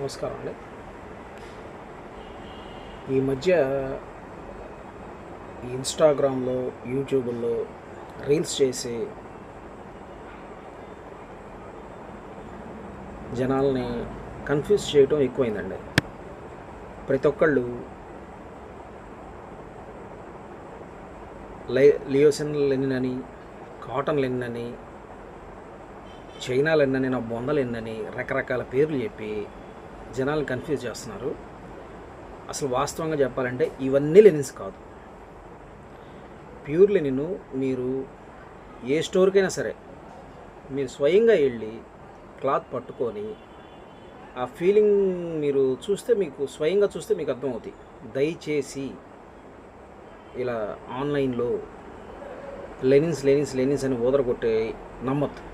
నమస్కారం అండి. ఈ మధ్య ఈ ఇన్స్టాగ్రామ్లో, యూట్యూబ్లో రీల్స్ చేసి జనాల్ని కన్ఫ్యూజ్ చేయటం ఎక్కువైందండి. ప్రతి ఒక్కళ్ళు లియోసిన్ లెనిన్ అని, కాటన్ లెనిన్ అని, చైనా లెనిన్ అని, నా బొంద లెనిన్ అని రకరకాల పేర్లు చెప్పి జనాల్ని కన్ఫ్యూజ్ చేస్తున్నారు. అసలు వాస్తవంగా చెప్పాలంటే ఇవన్నీ లెనిన్స్ కాదు. ప్యూర్ లెనిన్ మీరు ఏ స్టోర్కైనా సరే మీరు స్వయంగా వెళ్ళి క్లాత్ పట్టుకొని ఆ ఫీలింగ్ మీరు చూస్తే, మీకు స్వయంగా చూస్తే మీకు అర్థమవుతుంది. దయచేసి ఇలా ఆన్లైన్లో లెనిన్స్ లెనిన్స్ లెనిన్స్ అని ఊదరగొట్టే నమ్మద్దు.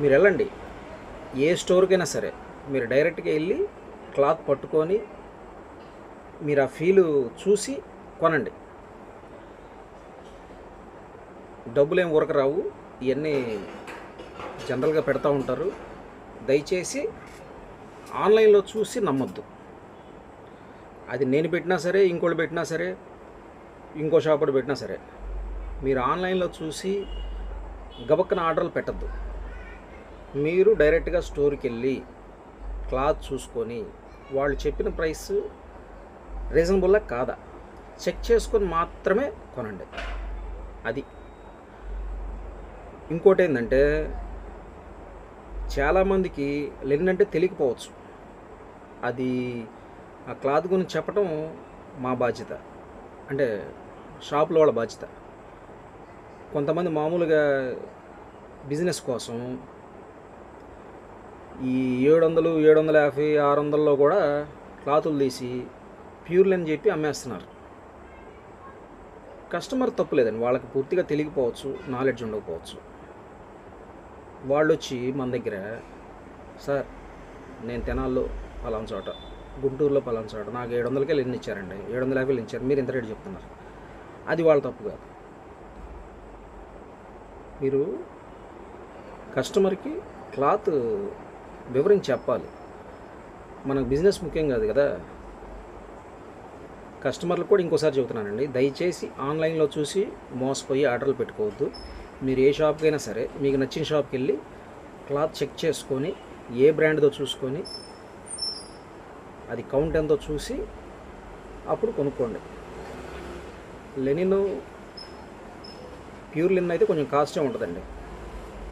మీరు వెళ్ళండి, ఏ స్టోర్కైనా సరే మీరు డైరెక్ట్గా వెళ్ళి క్లాత్ పట్టుకొని మీరు ఆ ఫీలు చూసి కొనండి. డబ్బులు ఏం ఊరక రావు, ఇవన్నీ జనరల్గా పెడతా ఉంటారు. దయచేసి ఆన్లైన్లో చూసి నమ్మొద్దు. అది నేను పెట్టినా సరే, ఇంకోటి పెట్టినా సరే, ఇంకో షాపుడు పెట్టినా సరే, మీరు ఆన్లైన్లో చూసి గబక్కన ఆర్డర్లు పెట్టద్దు. మీరు డైరెక్ట్గా స్టోర్కి వెళ్ళి క్లాత్ చూసుకొని వాళ్ళు చెప్పిన ప్రైస్ రీజనబుల్లా కాదా చెక్ చేసుకొని మాత్రమే కొనండి. అది. ఇంకోటి ఏంటంటే, చాలామందికి లెనిన్ అంటే తెలియకపోవచ్చు. అది ఆ క్లాత్ గురించి చెప్పడం మా బాధ్యత, అంటే షాపులో వాళ్ళ బాధ్యత. కొంతమంది మామూలుగా బిజినెస్ కోసం ఈ 700, 750, 600లో కూడా క్లాతులు తీసి ప్యూర్లు అని చెప్పి అమ్మేస్తున్నారు. కస్టమర్ తప్పు లేదండి, వాళ్ళకి పూర్తిగా తెలియకపోవచ్చు, నాలెడ్జ్ ఉండకపోవచ్చు. వాళ్ళు వచ్చి మన దగ్గర, సార్ నేను తెనాల్లో పలానా చోట, గుంటూరులో పలానా చోట నాకు 700కే లెనిన్ ఇచ్చారండి, 750 ఇచ్చారు, మీరు ఇంత రేటు చెప్తున్నారు. అది వాళ్ళ తప్పు కాదు. మీరు కస్టమర్కి క్లాత్ వివరించి చెప్పాలి. మనకు బిజినెస్ ముఖ్యం కాదు కదా. కస్టమర్లు కూడా ఇంకోసారి చెబుతున్నానండి, దయచేసి ఆన్లైన్లో చూసి మోసపోయి ఆర్డర్లు పెట్టుకోవద్దు. మీరు ఏ షాప్కైనా సరే మీకు నచ్చిన షాప్కి వెళ్ళి క్లాత్ చెక్ చేసుకొని, ఏ బ్రాండ్దో చూసుకొని, అది కౌంట్ ఎంతో చూసి అప్పుడు కొనుక్కోండి. లెనిన్, ప్యూర్ లెనిన్ అయితే కొంచెం కాస్టే ఉంటుందండి.